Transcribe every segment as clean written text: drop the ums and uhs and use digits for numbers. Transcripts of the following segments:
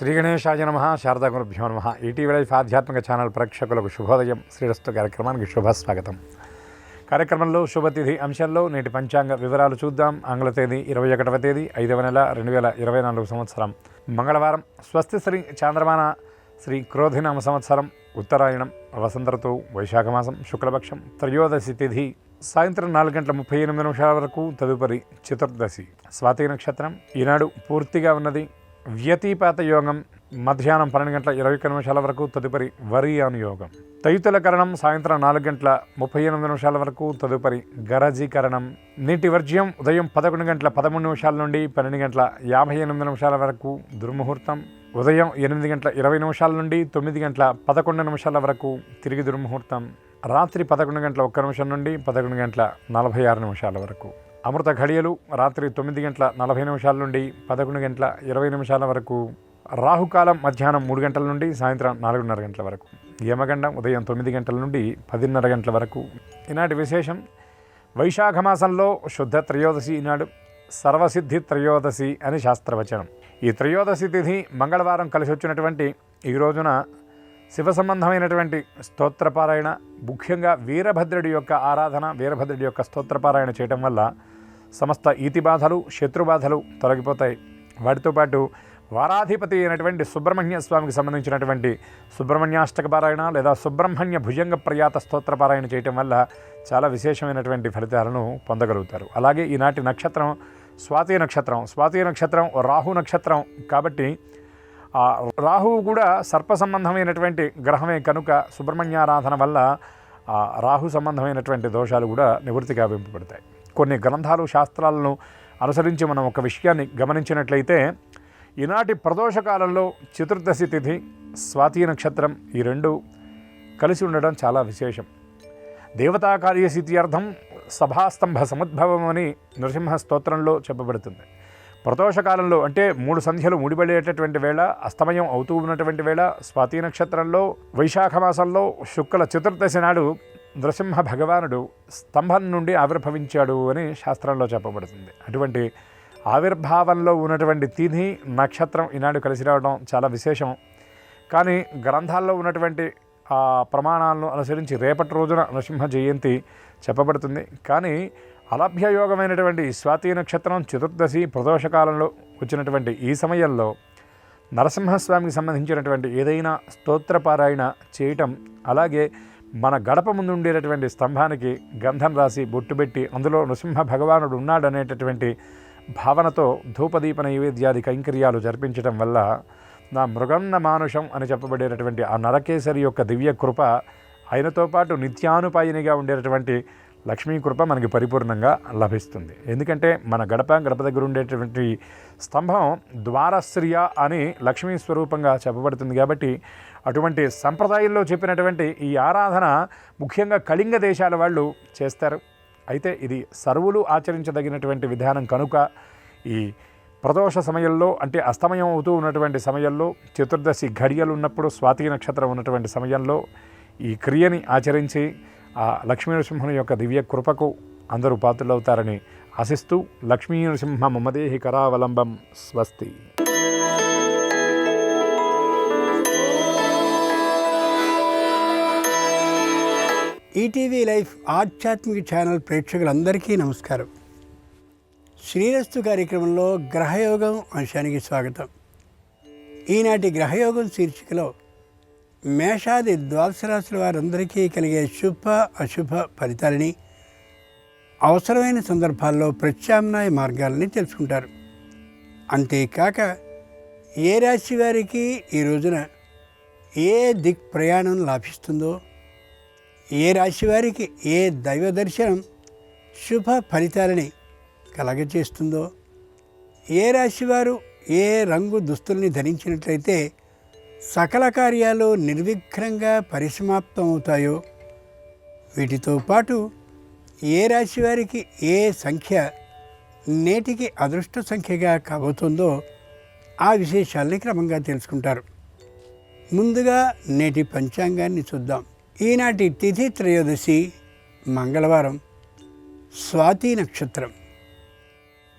శ్రీ గణేశాయ నమః. శారదా గురుభ్యో నమః. ఈటీవీ లైఫ్ ఆధ్యాత్మిక ఛానల్ ప్రేక్షకులకు శుభోదయం. శ్రీరస్తు కార్యక్రమానికి శుభస్వాగతం. కార్యక్రమంలో శుభతిథి అంశంలో నేటి పంచాంగ వివరాలు చూద్దాం. ఆంగ్ల తేదీ 21వ తేదీ 5వ నెల 2024 సంవత్సరం మంగళవారం. స్వస్తి శ్రీ చాంద్రమాన శ్రీ క్రోధినామ సంవత్సరం, ఉత్తరాయణం, వసంత ఋతువు, వైశాఖ మాసం, శుక్లపక్షం, త్రయోదశి తిథి సాయంత్రం 4:38 వరకు. తదుపరి చతుర్దశి, స్వాతి నక్షత్రం. ఈనాడు పూర్తిగా ఉన్నది. వ్యతిపాత యోగం మధ్యాహ్నం 12:21 వరకు. తదుపరి వరియాను యోగం. తైతుల కరణం సాయంత్రం 4:38 వరకు. తదుపరి గరజీకరణం. నీటి వర్జ్యం ఉదయం 11:13 నుండి 12:58 వరకు. దుర్ముహూర్తం ఉదయం 8:20 నుండి 9:11 వరకు. తిరిగి దుర్ముహూర్తం రాత్రి 11:01 నుండి 11:46 వరకు. అమృత ఘడియలు రాత్రి 9:40 నుండి 11:20 వరకు. రాహుకాలం మధ్యాహ్నం 3 గంటల నుండి సాయంత్రం 4:30 గంటల వరకు. యమగండం ఉదయం 9 గంటల నుండి 10:30 గంటల వరకు. ఈనాటి విశేషం, వైశాఖ మాసంలో శుద్ధ త్రయోదశి. ఈనాడు సర్వసిద్ధి త్రయోదశి అని శాస్త్రవచనం. ఈ త్రయోదశి తిథి మంగళవారం కలిసి వచ్చినటువంటి ఈ రోజున శివ సంబంధమైనటువంటి స్తోత్రపారాయణ, ముఖ్యంగా వీరభద్రుడి యొక్క ఆరాధన, వీరభద్రుడి యొక్క స్తోత్రపారాయణ చేయటం వల్ల సమస్త ఈతి బాధలు, శత్రుబాధలు తొలగిపోతాయి. వాటితో పాటు వారాధిపతి అయినటువంటి సుబ్రహ్మణ్య స్వామికి సంబంధించినటువంటి సుబ్రహ్మణ్యాష్టక పారాయణ లేదా సుబ్రహ్మణ్య భుజంగ ప్రయాత స్తోత్రపారాయణ చేయటం వల్ల చాలా విశేషమైనటువంటి ఫలితాలను పొందగలుగుతారు. అలాగే ఈనాటి నక్షత్రం స్వాతి నక్షత్రం. స్వాతి నక్షత్రం రాహు నక్షత్రం కాబట్టి రాహువు కూడా సర్ప సంబంధమైనటువంటి గ్రహమే కనుక సుబ్రహ్మణ్యారాధన వల్ల రాహు సంబంధమైనటువంటి దోషాలు కూడా నివృత్తి గావింపబడతాయి. కొన్ని గ్రంథాలు, శాస్త్రాలను అనుసరించి మనం ఒక విషయాన్ని గమనించినట్లయితే ఈనాటి ప్రదోషకాలంలో చతుర్దశి తిథి, స్వాతి నక్షత్రం ఈ రెండు కలిసి ఉండడం చాలా విశేషం. దేవతా కార్యసిద్ధ్యర్థం సభాస్తంభ సముద్భవం అని నృసింహ స్తోత్రంలో చెప్పబడుతుంది. ప్రదోషకాలంలో అంటే 3 సంధ్యలు ముడిపడేటటువంటి వేళ, అస్తమయం అవుతూ ఉన్నటువంటి వేళ, స్వాతి నక్షత్రంలో వైశాఖ మాసంలో శుక్ల చతుర్దశి నాడు నృసింహ భగవానుడు స్తంభం నుండి ఆవిర్భవించాడు అని శాస్త్రంలో చెప్పబడుతుంది. అటువంటి ఆవిర్భావంలో ఉన్నటువంటి తిథి, నక్షత్రం ఈనాడు కలిసి రావడం చాలా విశేషం. కానీ గ్రంథాల్లో ఉన్నటువంటి ప్రమాణాలను అనుసరించి రేపటి రోజున నృసింహ జయంతి చెప్పబడుతుంది. కానీ అలభ్యయోగమైనటువంటి స్వాతి నక్షత్రం చతుర్దశి ప్రదోషకాలంలో వచ్చినటువంటి ఈ సమయంలో నరసింహస్వామికి సంబంధించినటువంటి ఏదైనా స్తోత్రపారాయణ చేయటం, అలాగే మన గడప ముందు ఉండేటటువంటి స్తంభానికి గంధం రాసి బొట్టు పెట్టి అందులో నృసింహ భగవానుడు ఉన్నాడనేటటువంటి భావనతో ధూపదీప నైవేద్యాది కైంకర్యాలు జరిపించడం వల్ల నా మృగన్న మానుషం అని చెప్పబడేటటువంటి ఆ నరకేసరి యొక్క దివ్య కృప, ఆయనతో పాటు నిత్యానుపాయినిగా ఉండేటటువంటి లక్ష్మీ కృప మనకి పరిపూర్ణంగా లభిస్తుంది. ఎందుకంటే మన గడప దగ్గర ఉండేటువంటి స్తంభం ద్వారశ్రియ అని లక్ష్మీ స్వరూపంగా చెప్పబడుతుంది. కాబట్టి అటువంటి సంప్రదాయంలో చెప్పినటువంటి ఈ ఆరాధన ముఖ్యంగా కళింగ దేశాల వాళ్ళు చేస్తారు. అయితే ఇది సర్వులు ఆచరించదగినటువంటి విధానం కనుక ఈ ప్రదోష సమయంలో అంటే అస్తమయం అవుతూ ఉన్నటువంటి సమయంలో, చతుర్దశి ఘడియలు ఉన్నప్పుడు, స్వాతి నక్షత్రం ఉన్నటువంటి సమయంలో ఈ క్రియని ఆచరించి ఆ లక్ష్మీనరసింహుని యొక్క దివ్య కృపకు అందరూ పాత్రులవుతారని ఆశిస్తూ లక్ష్మీనరసింహ మమదేహి కరావలంబం. స్వస్తి. ఈటీవీ లైఫ్ ఆధ్యాత్మిక ఛానల్ ప్రేక్షకులందరికీ నమస్కారం. శ్రీరస్తు కార్యక్రమంలో గ్రహయోగం అంశానికి స్వాగతం. ఈనాటి గ్రహయోగం శీర్షికలో మేషాది ద్వాదశ రాశుల వారందరికీ కలిగే శుభ అశుభ ఫలితాలని, అవసరమైన సందర్భాల్లో ప్రత్యామ్నాయ మార్గాలని తెలుసుకుంటారు. అంతేకాక ఏ రాశి వారికి ఈ రోజున ఏ దిక్ ప్రయాణం లాభిస్తుందో, ఏ రాశి వారికి ఏ దైవ దర్శనం శుభ ఫలితాలని కలగజేస్తుందో, ఏ రాశివారు ఏ రంగు దుస్తుల్ని ధరించినట్లయితే సకల కార్యాలు నిర్విఘ్నంగా పరిసమాప్తం అవుతాయో, వీటితో పాటు ఏ రాశి వారికి ఏ సంఖ్య నేటికి అదృష్ట సంఖ్యగా కాబోతుందో ఆ విశేషాల్ని క్రమంగా తెలుసుకుంటారు. ముందుగా నేటి పంచాంగాన్ని చూద్దాం. ఈనాటి తిథి త్రయోదశి మంగళవారం, స్వాతి నక్షత్రం.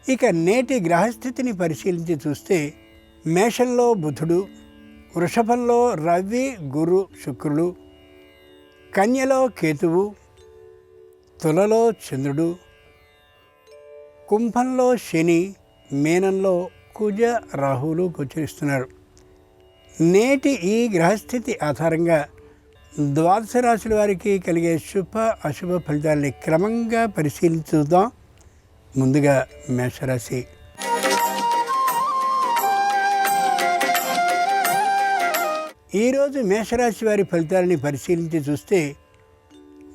ఇక నేటి గ్రహస్థితిని పరిశీలించి చూస్తే మేషంలో బుధుడు, వృషభంలో రవి, గురు, శుక్రుడు, కన్యలో కేతువు, తులలో చంద్రుడు, కుంభంలో శని, మీనంలో కుజ, రాహువులు గోచరిస్తున్నారు. నేటి ఈ గ్రహస్థితి ఆధారంగా ద్వాదశ రాశుల వారికి కలిగే శుభ అశుభ ఫలితాలని క్రమంగా పరిశీలించుదాం. ముందుగా మేషరాశి. ఈరోజు మేషరాశి వారి ఫలితాలని పరిశీలించి చూస్తే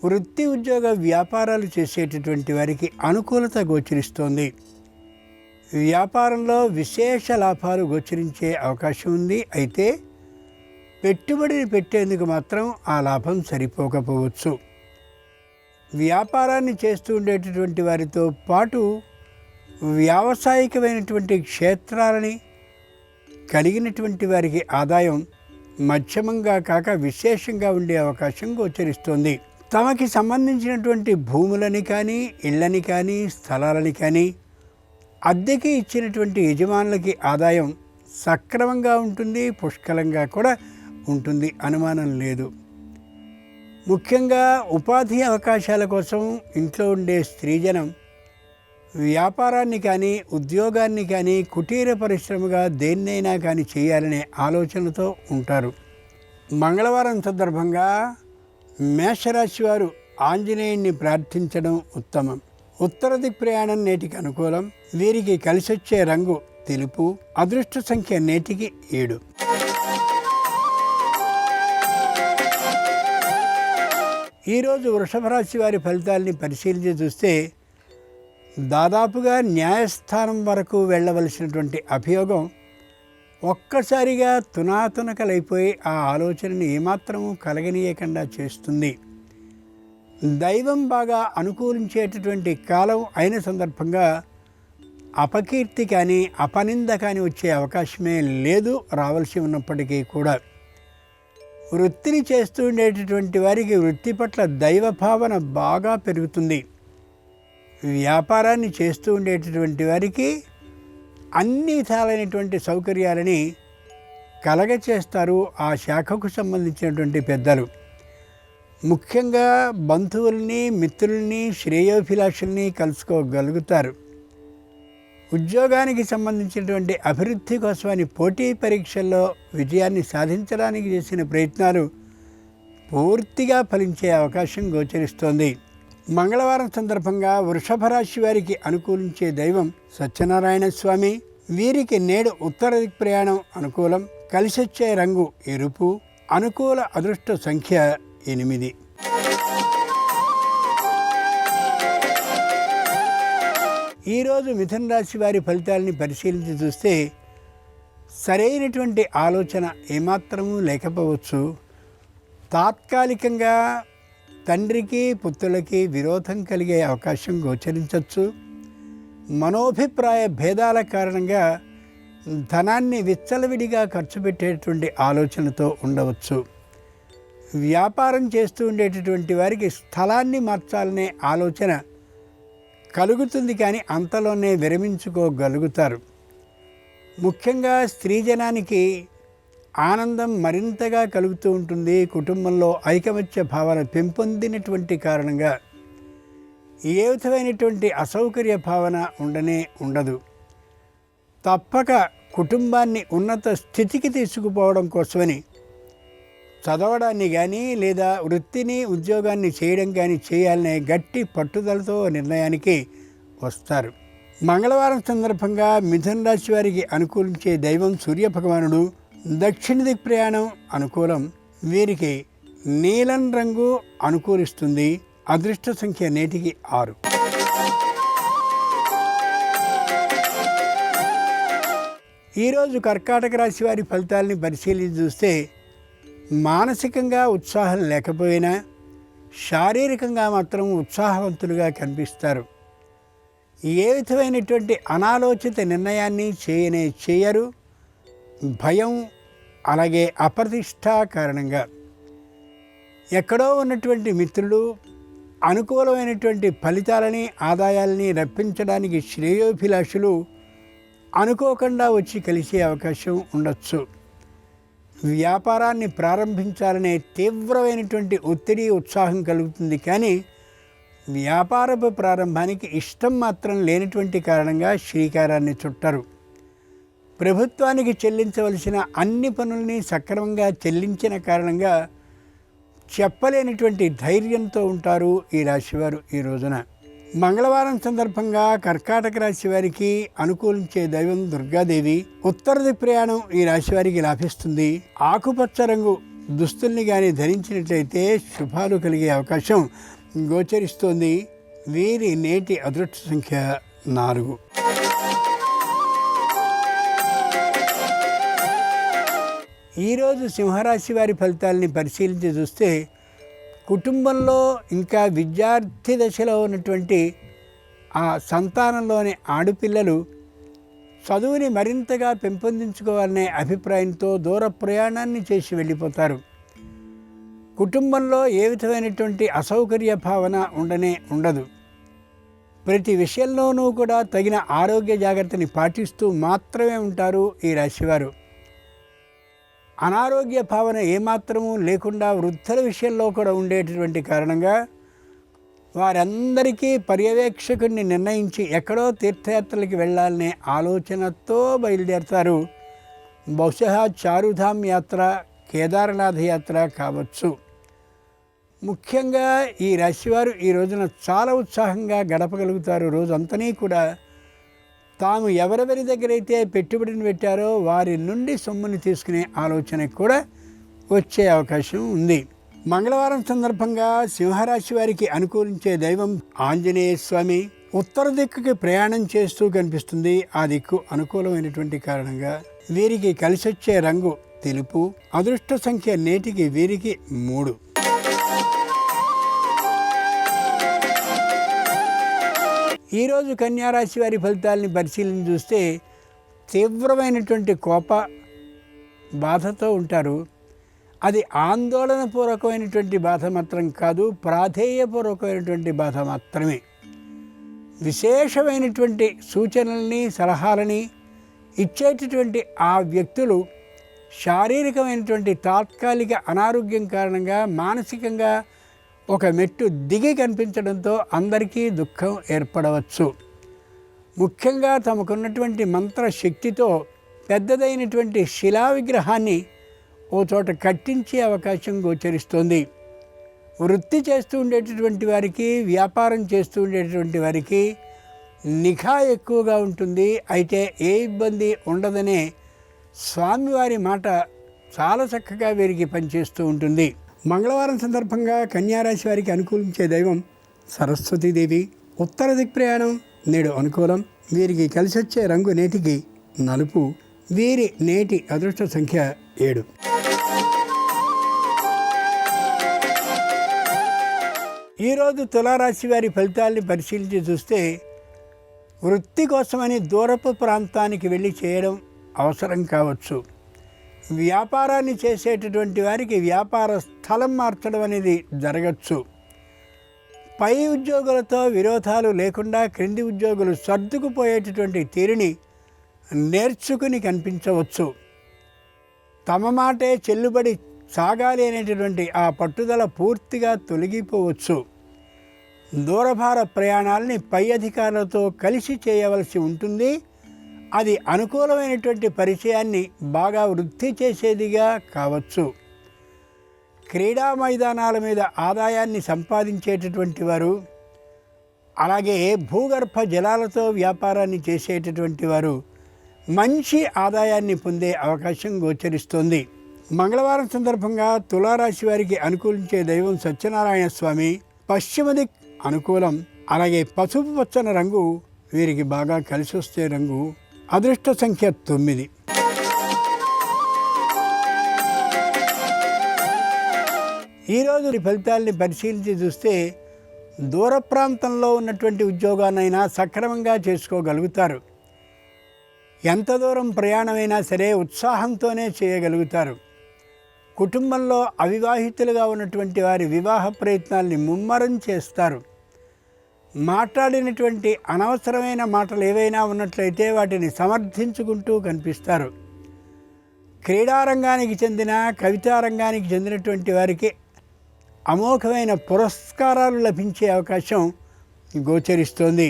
వృత్తి ఉద్యోగ వ్యాపారాలు చేసేటటువంటి వారికి అనుకూలత గోచరిస్తోంది. వ్యాపారంలో విశేష లాభాలు గోచరించే అవకాశం ఉంది. అయితే పెట్టుబడిని పెట్టేందుకు మాత్రం ఆ లాభం సరిపోకపోవచ్చు. వ్యాపారాన్ని చేస్తూ ఉండేటటువంటి వారితో పాటు వ్యావసాయికమైనటువంటి క్షేత్రాలని కలిగినటువంటి వారికి ఆదాయం మధ్యమంగా కాక విశేషంగా ఉండే అవకాశం గోచరిస్తోంది. తమకి సంబంధించినటువంటి భూములని కానీ, ఇళ్ళని కానీ, స్థలాలని కానీ అద్దెకి ఇచ్చినటువంటి యజమానులకి ఆదాయం సక్రమంగా ఉంటుంది, పుష్కలంగా కూడా ఉంటుంది, అనుమానం లేదు. ముఖ్యంగా ఉపాధి అవకాశాల కోసం ఇంట్లో ఉండే స్త్రీజనం వ్యాపారాన్ని కానీ, ఉద్యోగాన్ని కానీ, కుటీర పరిశ్రమగా దేన్నైనా కానీ చేయాలనే ఆలోచనతో ఉంటారు. మంగళవారం సందర్భంగా మేషరాశి వారు ఆంజనేయుణ్ణి ప్రార్థించడం ఉత్తమం. ఉత్తర దిక్ ప్రయాణం నేటికి అనుకూలం. వీరికి కలిసొచ్చే రంగు తెలుపు. అదృష్ట సంఖ్య నేటికి 7. ఈరోజు వృషభ రాశి వారి ఫలితాలని పరిశీలించి చూస్తే దాదాపుగా న్యాయస్థానం వరకు వెళ్ళవలసినటువంటి అభియోగం ఒక్కసారిగా తునాతునకలైపోయి ఆ ఆలోచనని ఏమాత్రము కలగనీయకుండా చేస్తుంది. దైవం బాగా అనుకూలించేటటువంటి కాలం అయిన సందర్భంగా అపకీర్తి కానీ, అపనింద కానీ వచ్చే అవకాశమే లేదు. రావాల్సి ఉన్నప్పటికీ కూడా వృత్తిని చేస్తూ ఉండేటటువంటి వారికి వృత్తి పట్ల దైవ భావన బాగా పెరుగుతుంది. వ్యాపారాన్ని చేస్తూ ఉండేటటువంటి వారికి అన్ని విధాలైనటువంటి సౌకర్యాలని కలగచేస్తారు ఆ శాఖకు సంబంధించినటువంటి పెద్దలు. ముఖ్యంగా బంధువుల్ని, మిత్రుల్ని, శ్రేయోభిలాషుల్ని కలుసుకోగలుగుతారు. ఉద్యోగానికి సంబంధించినటువంటి అభివృద్ధి కోసమని పోటీ పరీక్షల్లో విజయాన్ని సాధించడానికి చేసిన ప్రయత్నాలు పూర్తిగా ఫలించే అవకాశం గోచరిస్తోంది. మంగళవారం సందర్భంగా వృషభ రాశి వారికి అనుకూలించే దైవం సత్యనారాయణ స్వామి. వీరికి నేడు ఉత్తర దిక్ ప్రయాణం అనుకూలం. కలిసొచ్చే రంగు ఎరుపు. అనుకూల అదృష్ట సంఖ్య 8. ఈరోజు మిథున రాశి వారి ఫలితాలని పరిశీలించి చూస్తే సరైనటువంటి ఆలోచన ఏమాత్రమూ లేకపోవచ్చు. తాత్కాలికంగా తండ్రికి పుత్రులకి విరోధం కలిగే అవకాశం గోచరించవచ్చు. మనోభిప్రాయ భేదాల కారణంగా ధనాన్ని విచ్చలవిడిగా ఖర్చు పెట్టేటువంటి ఆలోచనతో ఉండవచ్చు. వ్యాపారం చేస్తూ ఉండేటటువంటి వారికి స్థలాన్ని మార్చాలనే ఆలోచన కలుగుతుంది, కానీ అంతలోనే విరమించుకోగలుగుతారు. ముఖ్యంగా స్త్రీజనానికి ఆనందం మరింతగా కలుగుతూ ఉంటుంది. కుటుంబంలో ఐకమత్య భావన పెంపొందినటువంటి కారణంగా ఏ విధమైనటువంటి అసౌకర్య భావన ఉండదు. తప్పక కుటుంబాన్ని ఉన్నత స్థితికి తీసుకుపోవడం కోసమని చదవడాన్ని కానీ, లేదా వృత్తిని, ఉద్యోగాన్ని చేయడం కానీ చేయాలనే గట్టి పట్టుదలతో నిర్ణయానికి వస్తారు. మంగళవారం సందర్భంగా మిథున రాశి వారికి అనుకూలించే దైవం సూర్యభగవానుడు. దక్షిణ దిక్ ప్రయాణం అనుకూలం. వీరికి నీలం రంగు అనుకూలిస్తుంది. అదృష్ట సంఖ్య నేటికి 6. ఈరోజు కర్కాటక రాశి వారి ఫలితాలని పరిశీలించి చూస్తే మానసికంగా ఉత్సాహం లేకపోయినా శారీరకంగా మాత్రం ఉత్సాహవంతులుగా కనిపిస్తారు. ఏ విధమైనటువంటి అనాలోచిత నిర్ణయాన్ని చేయరు. భయం అలాగే అప్రతిష్ట కారణంగా ఎక్కడో ఉన్నటువంటి మిత్రులు అనుకూలమైనటువంటి ఫలితాలని, ఆదాయాలని రప్పించడానికి శ్రేయోభిలాషులు అనుకోకుండా వచ్చి కలిసే అవకాశం ఉండొచ్చు. వ్యాపారాన్ని ప్రారంభించాలనే తీవ్రమైనటువంటి ఒత్తిడి, ఉత్సాహం కలుగుతుంది. కానీ వ్యాపారపు ప్రారంభానికి ఇష్టం మాత్రం లేనటువంటి కారణంగా శ్రీకారాన్ని చుట్టరు. ప్రభుత్వానికి చెల్లించవలసిన అన్ని పనుల్ని సక్రమంగా చెల్లించిన కారణంగా చెప్పలేనటువంటి ధైర్యంతో ఉంటారు ఈ రాశివారు ఈ రోజున. మంగళవారం సందర్భంగా కర్కాటక రాశి వారికి అనుకూలించే దైవం దుర్గాదేవి. ఉత్తర దిక్కు ప్రయాణం ఈ రాశి వారికి లాభిస్తుంది. ఆకుపచ్చ రంగు దుస్తుల్ని కానీ ధరించినట్లయితే శుభాలు కలిగే అవకాశం గోచరిస్తోంది. వీరి నేటి అదృష్ట సంఖ్య 4. ఈరోజు సింహరాశి వారి ఫలితాలని పరిశీలించి చూస్తే కుటుంబంలో ఇంకా విద్యార్థి దశలో ఉన్నటువంటి ఆ సంతానంలోని ఆడపిల్లలు చదువుని మరింతగా పెంపొందించుకోవాలనే అభిప్రాయంతో దూర ప్రయాణాన్ని చేసి వెళ్ళిపోతారు. కుటుంబంలో ఏ విధమైనటువంటి అసౌకర్య భావన ఉండదు. ప్రతి విషయంలోనూ కూడా తగిన ఆరోగ్య జాగ్రత్తని పాటిస్తూ మాత్రమే ఉంటారు ఈ రాశివారు. అనారోగ్య భావన ఏమాత్రము లేకుండా వృద్ధుల విషయంలో కూడా ఉండేటటువంటి కారణంగా వారందరికీ పర్యవేక్షకుడిని నిర్ణయించి ఎక్కడో తీర్థయాత్రలకి వెళ్ళాలనే ఆలోచనతో బయలుదేరతారు. బహుశా చారుధామ్ యాత్ర, కేదారనాథ యాత్ర కావచ్చు. ముఖ్యంగా ఈ రాశివారు ఈ రోజున చాలా ఉత్సాహంగా గడపగలుగుతారు. రోజంతనీ కూడా తాము ఎవరెవరి దగ్గరైతే పెట్టుబడిని పెట్టారో వారి నుండి సొమ్ముని తీసుకునే ఆలోచన కూడా వచ్చే అవకాశం ఉంది. మంగళవారం సందర్భంగా సింహరాశి వారికి అనుకూలించే దైవం ఆంజనేయ స్వామి. ఉత్తర దిక్కుకి ప్రయాణం చేస్తూ కనిపిస్తుంది. ఆ దిక్కు అనుకూలమైనటువంటి కారణంగా వీరికి కలిసొచ్చే రంగు తెలుపు. అదృష్ట సంఖ్య నేటికి వీరికి 3. ఈరోజు కన్యారాశి వారి ఫలితాలని పరిశీలన చూస్తే తీవ్రమైనటువంటి కోప బాధతో ఉంటారు. అది ఆందోళనపూర్వకమైనటువంటి బాధ మాత్రం కాదు, ప్రాధేయపూర్వకమైనటువంటి బాధ మాత్రమే. విశేషమైనటువంటి సూచనల్ని, సలహాలని ఇచ్చేటటువంటి ఆ వ్యక్తులు శారీరకమైనటువంటి తాత్కాలిక అనారోగ్యం కారణంగా మానసికంగా ఒక మెట్టు దిగి కనిపించడంతో అందరికీ దుఃఖం ఏర్పడవచ్చు. ముఖ్యంగా తమకున్నటువంటి మంత్రశక్తితో పెద్దదైనటువంటి శిలా విగ్రహాన్ని ఓ చోట కట్టించే అవకాశం గోచరిస్తోంది. వృత్తి చేస్తూ ఉండేటటువంటి వారికి, వ్యాపారం చేస్తూ ఉండేటటువంటి వారికి నిఘా ఎక్కువగా ఉంటుంది. అయితే ఏ ఇబ్బంది ఉండదనే స్వామివారి మాట చాలా చక్కగా వీరికి పనిచేస్తూ ఉంటుంది. మంగళవారం సందర్భంగా కన్యారాశి వారికి అనుకూలించే దైవం సరస్వతీదేవి. ఉత్తర దిక్ ప్రయాణం నేడు అనుకూలం. వీరికి కలిసొచ్చే రంగు నేటికి నలుపు. వీరి నేటి అదృష్ట సంఖ్య 7. ఈరోజు తులారాశి వారి ఫలితాల్ని పరిశీలించి చూస్తే వృత్తి కోసమని దూరపు ప్రాంతానికి వెళ్ళి చేయడం అవసరం కావచ్చు. వ్యాపారాన్ని చేసేటటువంటి వారికి వ్యాపార స్థలం మార్చడం అనేది జరగచ్చు. పై ఉద్యోగులతో విరోధాలు లేకుండా క్రింది ఉద్యోగులు సర్దుకుపోయేటటువంటి తీరుని నేర్చుకుని కనిపించవచ్చు. తమ మాటే చెల్లుబడి సాగాలి అనేటటువంటి ఆ పట్టుదల పూర్తిగా తొలగిపోవచ్చు. దూరభార ప్రయాణాలని పై అధికారులతో కలిసి చేయవలసి ఉంటుంది. అది అనుకూలమైనటువంటి పరిచయాన్ని బాగా వృద్ధి చేసేదిగా కావచ్చు. క్రీడా మైదానాల మీద ఆదాయాన్ని సంపాదించేటటువంటి వారు, అలాగే భూగర్భ జలాలతో వ్యాపారాన్ని చేసేటటువంటి వారు మంచి ఆదాయాన్ని పొందే అవకాశం గోచరిస్తోంది. మంగళవారం సందర్భంగా తులారాశి వారికి అనుకూలించే దైవం సత్యనారాయణ స్వామి. పశ్చిమ దిక్ అనుకూలం. అలాగే పసుపు పచ్చని రంగు వీరికి బాగా కలిసి వస్తే రంగు. అదృష్ట సంఖ్య 9. ఈరోజు ఫలితాలని పరిశీలించి చూస్తే దూర ప్రాంతంలో ఉన్నటువంటి ఉద్యోగాన్నైనా సక్రమంగా చేసుకోగలుగుతారు. ఎంత దూరం ప్రయాణమైనా సరే ఉత్సాహంతోనే చేయగలుగుతారు. కుటుంబంలో అవివాహితులుగా ఉన్నటువంటి వారి వివాహ ప్రయత్నాల్ని ముమ్మరం చేస్తారు. మాట్లాడినటువంటి అనవసరమైన మాటలు ఏవైనా ఉన్నట్లయితే వాటిని సమర్థించుకుంటూ కనిపిస్తారు. క్రీడారంగానికి చెందిన, కవితారంగానికి చెందినటువంటి వారికి అమోఘమైన పురస్కారాలు లభించే అవకాశం గోచరిస్తోంది.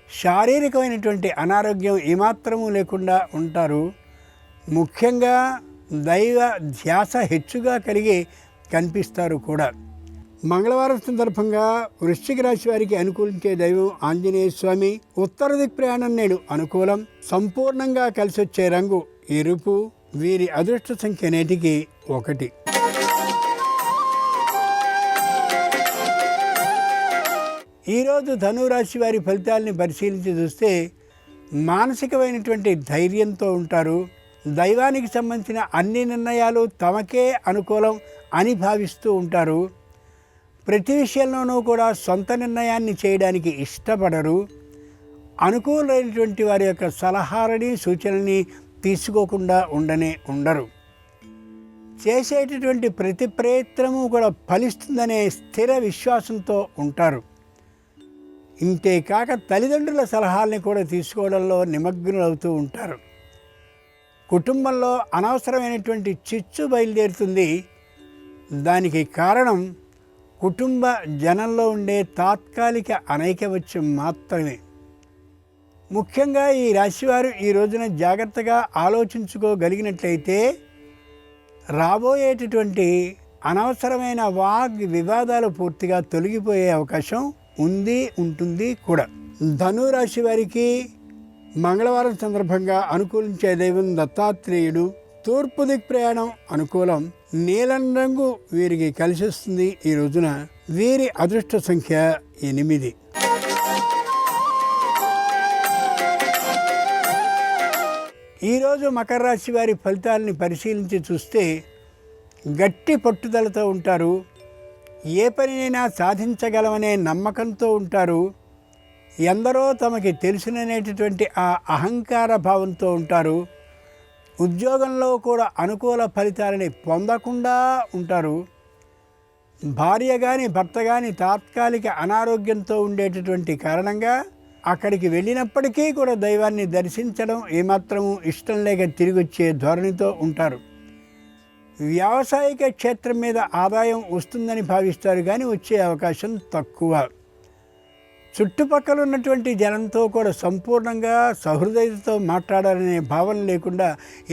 శారీరకమైనటువంటి అనారోగ్యం ఏమాత్రమూ లేకుండా ఉంటారు. ముఖ్యంగా దైవ ధ్యాస హెచ్చుగా కలిగి కనిపిస్తారు కూడా. మంగళవారం సందర్భంగా వృశ్చిక రాశి వారికి అనుకూలించే దైవం ఆంజనేయ స్వామి. ఉత్తర దిక్ ప్రయాణం నేడు అనుకూలం. సంపూర్ణంగా కలిసొచ్చే రంగు ఎరుపు. వీరి అదృష్ట సంఖ్య నేటికి 1. ఈరోజు ధనురాశి వారి ఫలితాలని పరిశీలించి చూస్తే మానసికమైనటువంటి ధైర్యంతో ఉంటారు. దైవానికి సంబంధించిన అన్ని నిర్ణయాలు తమకే అనుకూలం అని భావిస్తూ ఉంటారు. ప్రతి విషయంలోనూ కూడా సొంత నిర్ణయాన్ని చేయడానికి ఇష్టపడరు. అనుకూలమైనటువంటి వారి యొక్క సలహాలని, సూచనని తీసుకోకుండా ఉండరు. చేసేటటువంటి ప్రతి ప్రయత్నము కూడా ఫలిస్తుందనే స్థిర విశ్వాసంతో ఉంటారు. ఇంతేకాక తల్లిదండ్రుల సలహాలని కూడా తీసుకోవడంలో నిమగ్నులవుతూ ఉంటారు. కుటుంబంలో అనవసరమైనటువంటి చిచ్చు బయలుదేరుతుంది. దానికి కారణం కుటుంబ జనంలో ఉండే తాత్కాలిక అనైకమత్యం మాత్రమే. ముఖ్యంగా ఈ రాశివారు ఈ రోజున జాగ్రత్తగా ఆలోచించుకోగలిగినట్లయితే రాబోయేటటువంటి అనవసరమైన వివాదాలు పూర్తిగా తొలగిపోయే అవకాశం ఉంటుంది కూడా. ధనురాశి వారికి మంగళవారం సందర్భంగా అనుకూలించే దైవం దత్తాత్రేయుడు. తూర్పు దిక్ ప్రయాణం అనుకూలం. నీలం రంగు వీరికి కలిసి వస్తుంది. ఈ రోజున వీరి అదృష్ట సంఖ్య 8. ఈరోజు మకర రాశి వారి ఫలితాలని పరిశీలించి చూస్తే గట్టి పట్టుదలతో ఉంటారు. ఏ పనినైనా సాధించగలమనే నమ్మకంతో ఉంటారు. ఎందరో తమకి తెలుసుననేటటువంటి ఆ అహంకార భావంతో ఉంటారు. ఉద్యోగంలో కూడా అనుకూల ఫలితాలని పొందకుండా ఉంటారు. భార్య కానీ భర్త కానీ తాత్కాలిక అనారోగ్యంతో ఉండేటటువంటి కారణంగా అక్కడికి వెళ్ళినప్పటికీ కూడా దైవాన్ని దర్శించడం ఏమాత్రము ఇష్టం లేక తిరిగి వచ్చే ధోరణితో ఉంటారు. వ్యావసాయిక క్షేత్రం మీద ఆదాయం వస్తుందని భావిస్తారు, కానీ వచ్చే అవకాశం తక్కువ. చుట్టుపక్కల ఉన్నటువంటి జనంతో కూడా సంపూర్ణంగా సహృదయతతో మాట్లాడాలనే భావన లేకుండా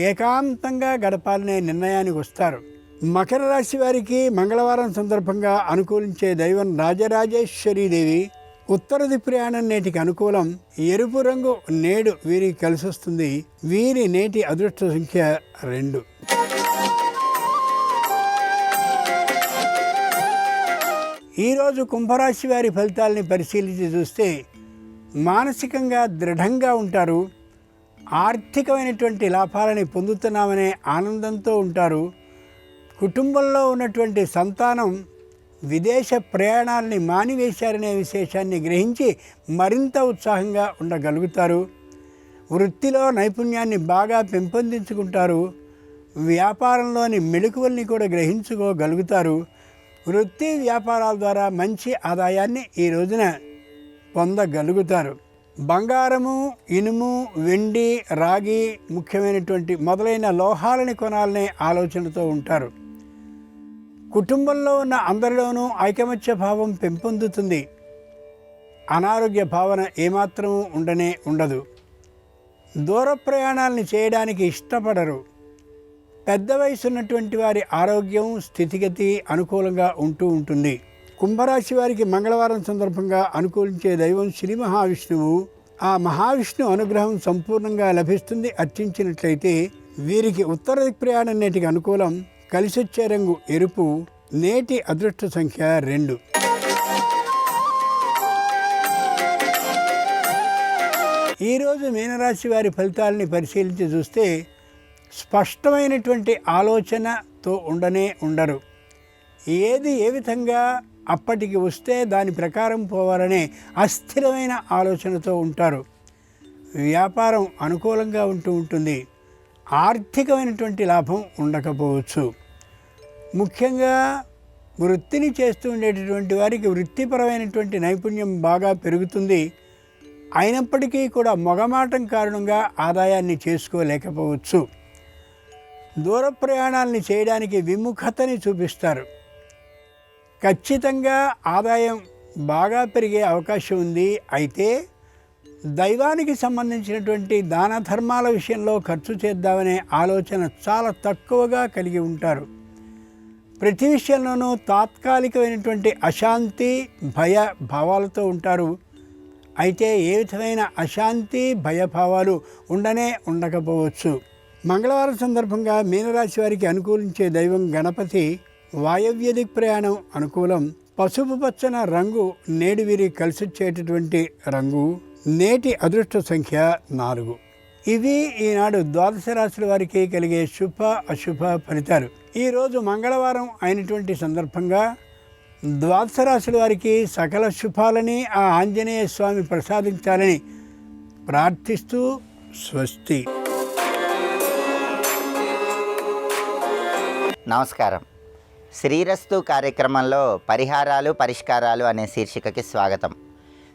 ఏకాంతంగా గడపాలనే నిర్ణయానికి వస్తారు. మకర రాశి వారికి మంగళవారం సందర్భంగా అనుకూలించే దైవం రాజరాజేశ్వరీదేవి. ఉత్తర దిక్ ప్రయాణం నేటికి అనుకూలం. ఎరుపు రంగు నేడు వీరికి కలిసి వస్తుంది. వీరి నేటి అదృష్ట సంఖ్య 2. ఈరోజు కుంభరాశి వారి ఫలితాలని పరిశీలించి చూస్తే మానసికంగా దృఢంగా ఉంటారు. ఆర్థికమైనటువంటి లాభాలని పొందుతున్నామనే ఆనందంతో ఉంటారు. కుటుంబంలో ఉన్నటువంటి సంతానం విదేశ ప్రయాణాలని మానివేశారనే విశేషాన్ని గ్రహించి మరింత ఉత్సాహంగా ఉండగలుగుతారు. వృత్తిలో నైపుణ్యాన్ని బాగా పెంపొందించుకుంటారు. వ్యాపారంలోని మెళకువల్ని కూడా గ్రహించుకోగలుగుతారు. వృత్తి వ్యాపారాల ద్వారా మంచి ఆదాయాన్ని ఈ రోజున పొందగలుగుతారు. బంగారము, ఇనుము, వెండి, రాగి ముఖ్యమైనటువంటి మొదలైన లోహాలని కొనాలనే ఆలోచనతో ఉంటారు. కుటుంబంలో ఉన్న అందరిలోనూ ఐకమత్య భావం పెంపొందుతుంది. అనారోగ్య భావన ఏమాత్రము ఉండదు. దూర ప్రయాణాలని చేయడానికి ఇష్టపడరు. పెద్ద వయసు ఉన్నటువంటి వారి ఆరోగ్యం స్థితిగతి అనుకూలంగా ఉంటుంది. కుంభరాశి వారికి మంగళవారం సందర్భంగా అనుకూలించే దైవం శ్రీ మహావిష్ణువు. ఆ మహావిష్ణు అనుగ్రహం సంపూర్ణంగా లభిస్తుంది అర్చించినట్లయితే. వీరికి ఉత్తర దిక్ ప్రయాణం నేటికి అనుకూలం. కలిసొచ్చే రంగు ఎరుపు. నేటి అదృష్ట సంఖ్య 2. ఈరోజు మీనరాశి వారి ఫలితాలని పరిశీలించి చూస్తే స్పష్టమైనటువంటి ఆలోచనతో ఉండరు. ఏది ఏ విధంగా అప్పటికి వస్తే దాని ప్రకారం పోవాలనే అస్థిరమైన ఆలోచనతో ఉంటారు. వ్యాపారం అనుకూలంగా ఉంటుంది. ఆర్థికమైనటువంటి లాభం ఉండకపోవచ్చు. ముఖ్యంగా వృత్తిని చేస్తూ ఉండేటటువంటి వారికి వృత్తిపరమైనటువంటి నైపుణ్యం బాగా పెరుగుతుంది. అయినప్పటికీ కూడా మొగమాటం కారణంగా ఆదాయాన్ని చేసుకోలేకపోవచ్చు. దూర ప్రయాణాలని చేయడానికి విముఖతని చూపిస్తారు. ఖచ్చితంగా ఆదాయం బాగా పెరిగే అవకాశం ఉంది. అయితే దైవానికి సంబంధించినటువంటి దాన ధర్మాల విషయంలో ఖర్చు చేద్దామనే ఆలోచన చాలా తక్కువగా కలిగి ఉంటారు. ప్రతి విషయంలోనూ తాత్కాలికమైనటువంటి అశాంతి భయ భావాలతో ఉంటారు. అయితే ఏ విధమైన అశాంతి భయభావాలు ఉండకపోవచ్చు. మంగళవారం సందర్భంగా మీనరాశి వారికి అనుకూలించే దైవం గణపతి. వాయవ్య దిక్ప్రయాణం అనుకూలం. పసుపు పచ్చన రంగు నేడు వీరి కలిసొచ్చేటటువంటి రంగు. నేటి అదృష్ట సంఖ్య 4. ఇవి ఈనాడు ద్వాదశ రాశుల వారికి కలిగే శుభ అశుభ ఫలితాలు. ఈరోజు మంగళవారం అయినటువంటి సందర్భంగా ద్వాదశ రాశుల వారికి సకల శుభాలని ఆ ఆంజనేయ స్వామి ప్రసాదించాలని ప్రార్థిస్తూ స్వస్తి. నమస్కారం. శ్రీరస్తు కార్యక్రమంలో పరిహారాలు పరిష్కారాలు అనే శీర్షికకి స్వాగతం.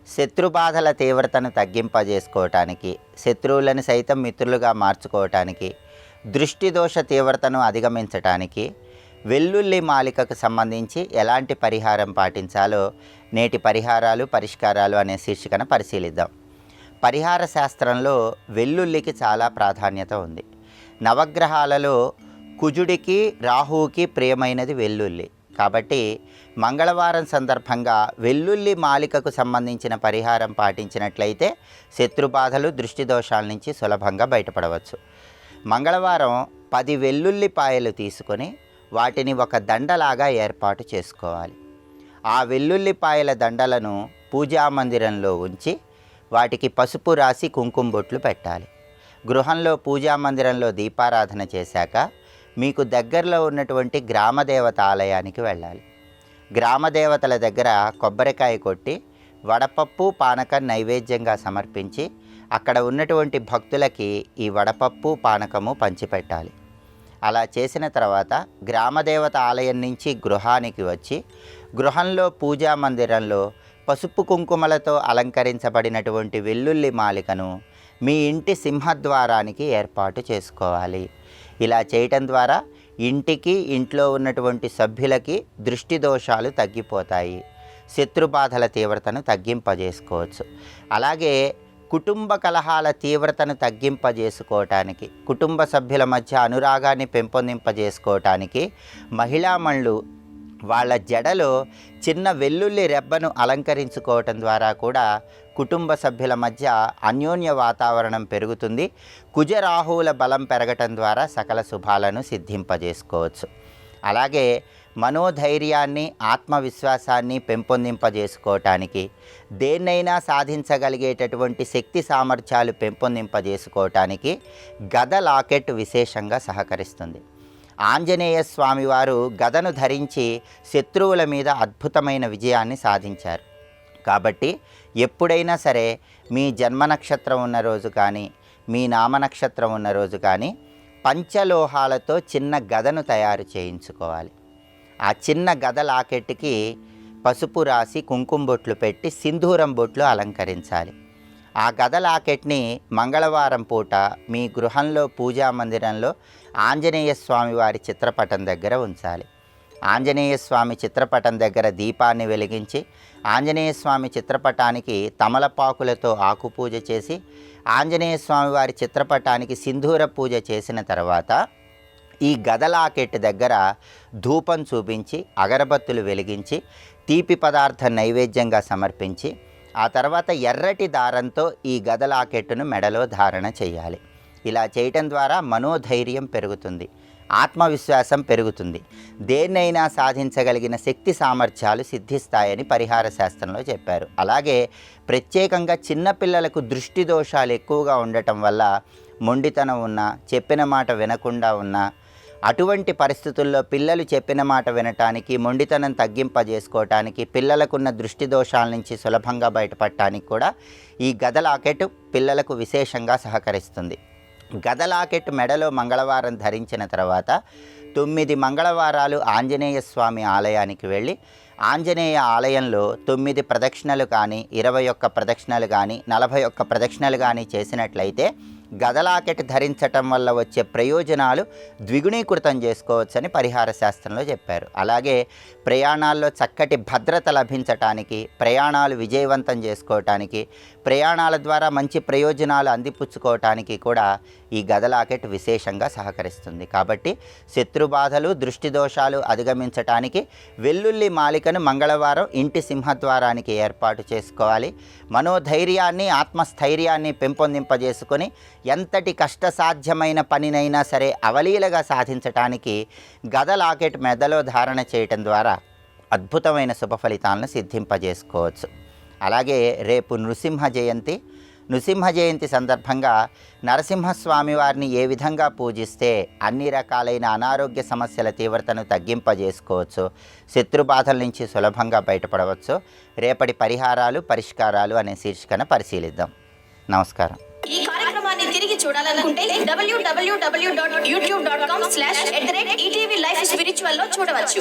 శత్రుబాధల తీవ్రతను తగ్గింపజేసుకోవటానికి, శత్రువులను సైతం మిత్రులుగా మార్చుకోవటానికి, దృష్టి దోష తీవ్రతను అధిగమించటానికి వెల్లుల్లి మాలికకు సంబంధించి ఎలాంటి పరిహారం పాటించాలో నేటి పరిహారాలు పరిష్కారాలు అనే శీర్షికను పరిశీలిద్దాం. పరిహార శాస్త్రంలో వెల్లుల్లికి చాలా ప్రాధాన్యత ఉంది. నవగ్రహాలలో కుజుడికి రాహువుకి ప్రియమైనది వెల్లుల్లి. కాబట్టి మంగళవారం సందర్భంగా వెల్లుల్లి మాలికకు సంబంధించిన పరిహారం పాటించినట్లయితే శత్రుబాధలు దృష్టి దోషాల నుంచి సులభంగా బయటపడవచ్చు. మంగళవారం 10 వెల్లుల్లిపాయలు తీసుకొని వాటిని ఒక దండలాగా ఏర్పాటు చేసుకోవాలి. ఆ వెల్లుల్లిపాయల దండలను పూజా మందిరంలో ఉంచి వాటికి పసుపు రాసి కుంకుమ బొట్లు పెట్టాలి. గృహంలో పూజా మందిరంలో దీపారాధన చేశాక మీకు దగ్గరలో ఉన్నటువంటి గ్రామదేవత ఆలయానికి వెళ్ళాలి. గ్రామదేవతల దగ్గర కొబ్బరికాయ కొట్టి వడపప్పు పానకం నైవేద్యంగా సమర్పించి అక్కడ ఉన్నటువంటి భక్తులకి ఈ వడపప్పు పానకము పంచిపెట్టాలి. అలా చేసిన తర్వాత గ్రామదేవత ఆలయం నుంచి గృహానికి వచ్చి గృహంలో పూజా మందిరంలో పసుపు కుంకుమలతో అలంకరించబడినటువంటి వెల్లుల్లి మాలికను మీ ఇంటి సింహద్వారానికి ఏర్పాటు చేసుకోవాలి. ఇలా చేయటం ద్వారా ఇంటికి ఇంట్లో ఉన్నటువంటి సభ్యులకి దృష్టి దోషాలు తగ్గిపోతాయి. శత్రుబాధల తీవ్రతను తగ్గింపజేసుకోవచ్చు. అలాగే కుటుంబ కలహాల తీవ్రతను తగ్గింపజేసుకోవటానికి, కుటుంబ సభ్యుల మధ్య అనురాగాన్ని పెంపొందింపజేసుకోవటానికి మహిళామణులు వాళ్ళ జడలో చిన్న వెల్లుల్లి రెబ్బను అలంకరించుకోవటం ద్వారా కూడా కుటుంబ సభ్యుల మధ్య అన్యోన్య వాతావరణం పెరుగుతుంది. కుజరాహువుల బలం పెరగటం ద్వారా సకల శుభాలను సిద్ధింపజేసుకోవచ్చు. అలాగే మనోధైర్యాన్ని ఆత్మవిశ్వాసాన్ని పెంపొందింపజేసుకోవటానికి, దేన్నైనా సాధించగలిగేటటువంటి శక్తి సామర్థ్యాలు పెంపొందింపజేసుకోవటానికి గద లాకెట్ విశేషంగా సహకరిస్తుంది. ఆంజనేయ స్వామివారు గదను ధరించి శత్రువుల మీద అద్భుతమైన విజయాన్ని సాధించారు. కాబట్టి ఎప్పుడైనా సరే మీ జన్మ నక్షత్రం ఉన్న రోజు కానీ మీ నామ నక్షత్రం ఉన్న రోజు కానీ పంచలోహాలతో చిన్న గదను తయారు చేయించుకోవాలి. ఆ చిన్న గద లాకెట్కి పసుపు రాసి కుంకుమ బొట్లు పెట్టి సింధూరం బొట్లు అలంకరించాలి. ఆ గద లాకెట్ని మంగళవారం పూట మీ గృహంలో పూజా మందిరంలో ఆంజనేయ స్వామి వారి చిత్రపటం దగ్గర ఉంచాలి. ఆంజనేయ స్వామి చిత్రపటం దగ్గర దీపాన్ని వెలిగించి ఆంజనేయ స్వామి చిత్రపటానికి తమలపాకులతో ఆకుపూజ చేసి ఆంజనేయ స్వామి వారి చిత్రపటానికి సింధూర పూజ చేసిన తర్వాత ఈ గద లాకెట్ దగ్గర ధూపం చూపించి అగరబత్తులు వెలిగించి తీపి పదార్థం నైవేద్యంగా సమర్పించి ఆ తర్వాత ఎర్రటి దారంతో ఈ గద లాకెట్టును మెడలో ధారణ చేయాలి. ఇలా చేయటం ద్వారా మనోధైర్యం పెరుగుతుంది, ఆత్మవిశ్వాసం పెరుగుతుంది, దేన్నైనా సాధించగలిగిన శక్తి సామర్థ్యాలు సిద్ధిస్తాయని పరిహార శాస్త్రంలో చెప్పారు. అలాగే ప్రత్యేకంగా చిన్నపిల్లలకు దృష్టి దోషాలు ఎక్కువగా ఉండటం వల్ల మొండితనం ఉన్నా, చెప్పిన మాట వినకుండా ఉన్నా, అటువంటి పరిస్థితుల్లో పిల్లలు చెప్పిన మాట వినటానికి, మొండితనం తగ్గింపజేసుకోవటానికి, పిల్లలకున్న దృష్టి దోషాల నుంచి సులభంగా బయటపడటానికి కూడా ఈ గద లాకెట్ పిల్లలకు విశేషంగా సహకరిస్తుంది. గద లాకెట్ మెడలో మంగళవారం ధరించిన తర్వాత 9 మంగళవారాలు ఆంజనేయ స్వామి ఆలయానికి వెళ్ళి ఆంజనేయ ఆలయంలో 9 ప్రదక్షిణలు కానీ 21 ప్రదక్షిణలు కానీ 41 ప్రదక్షిణలు కానీ చేసినట్లయితే గదలాకెట్ ధరించటం వల్ల వచ్చే ప్రయోజనాలు ద్విగుణీకృతం చేసుకోవచ్చని పరిహార శాస్త్రంలో చెప్పారు. అలాగే ప్రయాణాల్లో చక్కటి భద్రత లభించటానికి, ప్రయాణాలు విజయవంతం చేసుకోవటానికి, ప్రయాణాల ద్వారా మంచి ప్రయోజనాలు అందిపుచ్చుకోవటానికి కూడా ఈ గదలాకెట్ విశేషంగా సహకరిస్తుంది. కాబట్టి శత్రుబాధలు, దృష్టి దోషాలు అధిగమించటానికి వెల్లుల్లి మాలికను మంగళవారం ఇంటి సింహద్వారానికి ఏర్పాటు చేసుకోవాలి. మనోధైర్యాన్ని, ఆత్మస్థైర్యాన్ని పెంపొందింపజేసుకొని ఎంతటి కష్టసాధ్యమైన పనినైనా సరే అవలీలగా సాధించటానికి గద లాకెట్ మెడలో ధారణ చేయటం ద్వారా అద్భుతమైన శుభ ఫలితాలను సిద్ధింపజేసుకోవచ్చు. అలాగే రేపు నృసింహ జయంతి సందర్భంగా నరసింహస్వామి వారిని ఏ విధంగా పూజిస్తే అన్ని రకాలైన అనారోగ్య సమస్యల తీవ్రతను తగ్గింపజేసుకోవచ్చు, శత్రుబాధల నుంచి సులభంగా బయటపడవచ్చు, రేపటి పరిహారాలు, పరిష్కారాలు అనే శీర్షికను పరిశీలిద్దాం. నమస్కారం. ఈ కార్యక్రమాన్ని తిరిగి చూడాలనుకుంటే www.youtube.com/ETV Life Spiritual లో చూడవచ్చు.